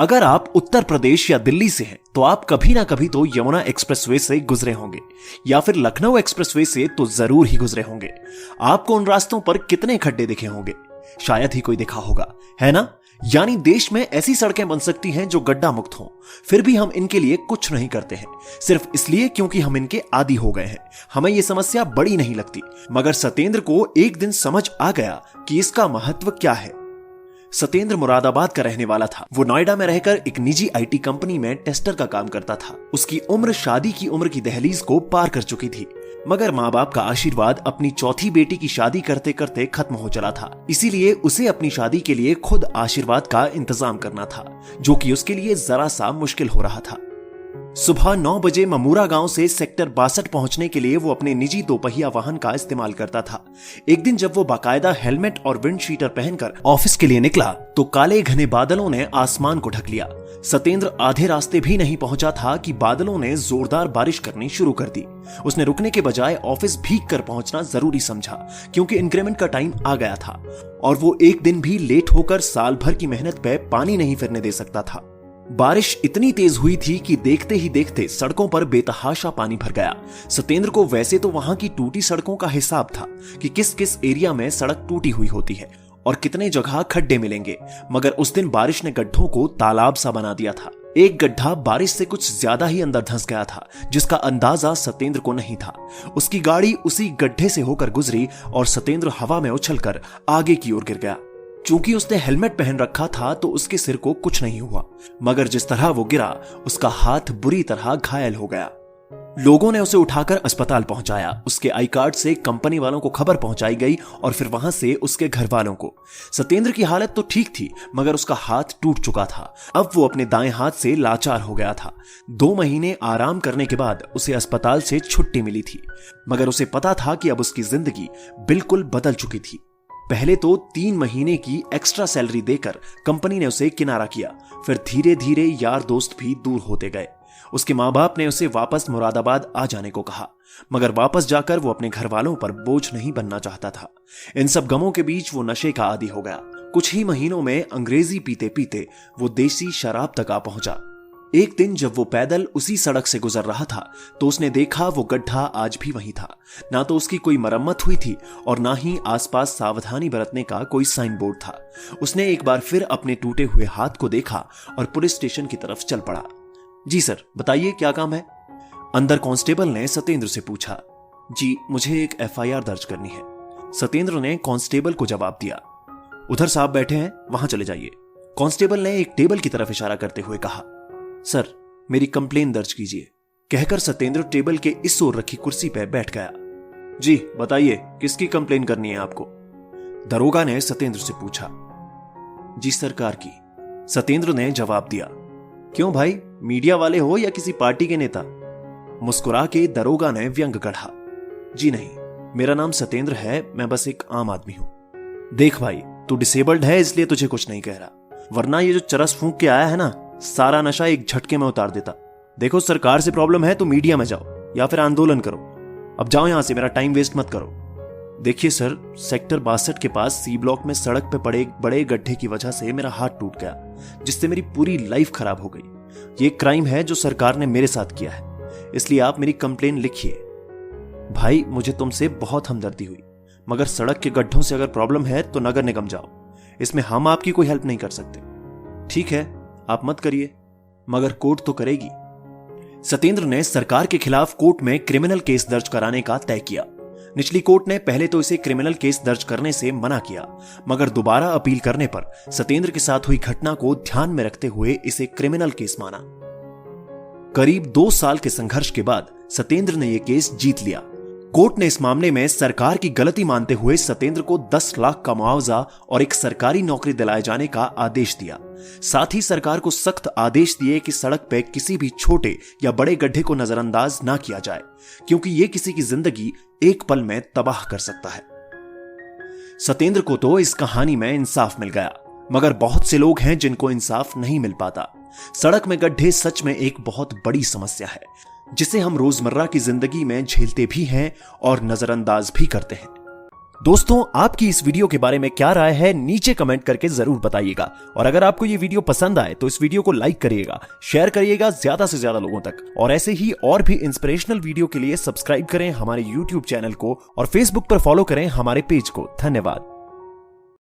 अगर आप उत्तर प्रदेश या दिल्ली से हैं तो आप कभी ना कभी तो यमुना एक्सप्रेसवे से गुजरे होंगे या फिर लखनऊ एक्सप्रेसवे से तो जरूर ही गुजरे होंगे। आपको उन रास्तों पर कितने खड्डे दिखे होंगे, शायद ही कोई देखा होगा, है ना। यानी देश में ऐसी सड़कें बन सकती हैं जो गड्ढा मुक्त हों, फिर भी हम इनके लिए कुछ नहीं करते हैं, सिर्फ इसलिए क्योंकि हम इनके आदी हो गए हैं। हमें ये समस्या बड़ी नहीं लगती, मगर सतेंद्र को एक दिन समझ आ गया कि इसका महत्व क्या है। सतेंद्र मुरादाबाद का रहने वाला था। वो नोएडा में रहकर एक निजी आईटी कंपनी में टेस्टर का काम करता था। उसकी उम्र शादी की उम्र की दहलीज को पार कर चुकी थी, मगर माँ बाप का आशीर्वाद अपनी चौथी बेटी की शादी करते करते खत्म हो चला था। इसीलिए उसे अपनी शादी के लिए खुद आशीर्वाद का इंतजाम करना था, जो कि उसके लिए जरा सा मुश्किल हो रहा था। सुबह 9 बजे ममूरा गांव से सेक्टर 62 पहुंचने के लिए वो अपने निजी दोपहिया वाहन का इस्तेमाल करता था। एक दिन जब वो बाकायदा हेलमेट और विंड शीटर पहनकर ऑफिस के लिए निकला तो काले घने बादलों ने आसमान को ढक लिया। सतेंद्र आधे रास्ते भी नहीं पहुंचा था कि बादलों ने जोरदार बारिश करनी शुरू कर दी। उसने रुकने के बजाय ऑफिस भीग कर पहुंचना जरूरी समझा, क्योंकि इंक्रीमेंट का टाइम आ गया था और वो एक दिन भी लेट होकर साल भर की मेहनत पे पानी नहीं फिरने दे सकता था। बारिश इतनी तेज हुई थी कि देखते ही देखते सड़कों पर बेतहाशा पानी भर गया। सतेंद्र को वैसे तो वहां की टूटी सड़कों का हिसाब था कि किस किस एरिया में सड़क टूटी हुई होती है और कितने जगह खड्डे मिलेंगे, मगर उस दिन बारिश ने गड्ढों को तालाब सा बना दिया था। एक गड्ढा बारिश से कुछ ज्यादा ही अंदर धंस गया था, जिसका अंदाजा सतेंद्र को नहीं था। उसकी गाड़ी उसी गड्ढे से होकर गुजरी और सतेंद्र हवा में उछलकर आगे की ओर गिर गया। चूंकि उसने हेलमेट पहन रखा था तो उसके सिर को कुछ नहीं हुआ, मगर जिस तरह वो गिरा उसका हाथ बुरी तरह घायल हो गया। लोगों ने उसे उठाकर अस्पताल पहुंचाया। उसके आई कार्ड से कंपनी वालों को खबर पहुंचाई गई और फिर वहां से उसके घर वालों को। सतेंद्र की हालत तो ठीक थी, मगर उसका हाथ टूट चुका था। अब वो अपने दाएं हाथ से लाचार हो गया था। 2 महीने आराम करने के बाद उसे अस्पताल से छुट्टी मिली थी, मगर उसे पता था कि अब उसकी जिंदगी बिल्कुल बदल चुकी थी। पहले तो 3 महीने की एक्स्ट्रा सैलरी देकर कंपनी ने उसे किनारा किया, फिर धीरे धीरे यार दोस्त भी दूर होते गए। उसके माँ बाप ने उसे वापस मुरादाबाद आ जाने को कहा, मगर वापस जाकर वो अपने घर वालों पर बोझ नहीं बनना चाहता था। इन सब गमों के बीच वो नशे का आदी हो गया। कुछ ही महीनों में अंग्रेजी पीते पीते वो देसी शराब तक आ पहुंचा। एक दिन जब वो पैदल उसी सड़क से गुजर रहा था तो उसने देखा वो गड्ढा आज भी वहीं था। ना तो उसकी कोई मरम्मत हुई थी और ना ही आसपास सावधानी बरतने का कोई साइन बोर्ड था। उसने एक बार फिर अपने टूटे हुए हाथ को देखा और पुलिस स्टेशन की तरफ चल पड़ा। जी सर, बताइए क्या काम है? अंदर कांस्टेबल ने सतेंद्र से पूछा। जी, मुझे एक FIR दर्ज करनी है। सतेंद्र ने कांस्टेबल को जवाब दिया। उधर साहब बैठे हैं, वहां चले जाइए। कांस्टेबल ने एक टेबल की तरफ इशारा करते हुए कहा। सर, मेरी कंप्लेन दर्ज कीजिए, कहकर सतेंद्र टेबल के इस ओर रखी कुर्सी पर बैठ गया। जी बताइए, किसकी कंप्लेन करनी है आपको? दरोगा ने सतेंद्र से पूछा। जी सरकार की, सतेंद्र ने जवाब दिया। क्यों भाई, मीडिया वाले हो या किसी पार्टी के नेता? मुस्कुरा के दरोगा ने व्यंग गढ़ा। जी नहीं, मेरा नाम सतेंद्र है, मैं बस एक आम आदमी हूं। देख भाई, तू डिसेबल्ड है इसलिए तुझे कुछ नहीं कह रहा, वरना ये जो चरस फूंक के आया है ना, सारा नशा एक झटके में उतार देता। देखो, सरकार से प्रॉब्लम है तो मीडिया में जाओ या फिर आंदोलन करो। अब जाओ यहां से, मेरा टाइम वेस्ट मत करो। देखिए सर, सेक्टर 62 के पास सी ब्लॉक में सड़क पे पड़े एक बड़े गड्ढे की वजह से मेरा हाथ टूट गया, जिससे मेरी पूरी लाइफ खराब हो गई। ये क्राइम है जो सरकार ने मेरे साथ किया है, इसलिए आप मेरी कंप्लेन लिखिए। भाई, मुझे तुमसे बहुत हमदर्दी हुई, मगर सड़क के गड्ढों से अगर प्रॉब्लम है तो नगर निगम जाओ, इसमें हम आपकी कोई हेल्प नहीं कर सकते। ठीक है, आप मत करिए, मगर कोर्ट तो करेगी। सतेंद्र ने सरकार के खिलाफ कोर्ट में क्रिमिनल केस दर्ज कराने का तय किया। निचली कोर्ट ने पहले तो इसे क्रिमिनल केस दर्ज करने से मना किया, मगर दोबारा अपील करने पर सतेंद्र के साथ हुई घटना को ध्यान में रखते हुए इसे क्रिमिनल केस माना। करीब 2 साल के संघर्ष के बाद सतेंद्र ने यह केस जीत लिया। कोर्ट ने इस मामले में सरकार की गलती मानते हुए सतेंद्र को 10 लाख का मुआवजा और एक सरकारी नौकरी दिलाए जाने का आदेश दिया। साथ ही सरकार को सख्त आदेश दिए कि सड़क पे किसी भी छोटे या बड़े गड्ढे को नजरअंदाज ना किया जाए, क्योंकि यह किसी की जिंदगी एक पल में तबाह कर सकता है। सतेंद्र को तो इस कहानी में इंसाफ मिल गया, मगर बहुत से लोग हैं जिनको इंसाफ नहीं मिल पाता। सड़क में गड्ढे सच में एक बहुत बड़ी समस्या है, जिसे हम रोजमर्रा की जिंदगी में झेलते भी हैं और नजरअंदाज भी करते हैं। दोस्तों, आपकी इस वीडियो के बारे में क्या राय है नीचे कमेंट करके जरूर बताइएगा। और अगर आपको ये वीडियो पसंद आए तो इस वीडियो को लाइक करिएगा, शेयर करिएगा ज्यादा से ज्यादा लोगों तक। और ऐसे ही और भी इंस्पिरेशनल वीडियो के लिए सब्सक्राइब करें हमारे YouTube चैनल को और Facebook पर फॉलो करें हमारे पेज को। धन्यवाद।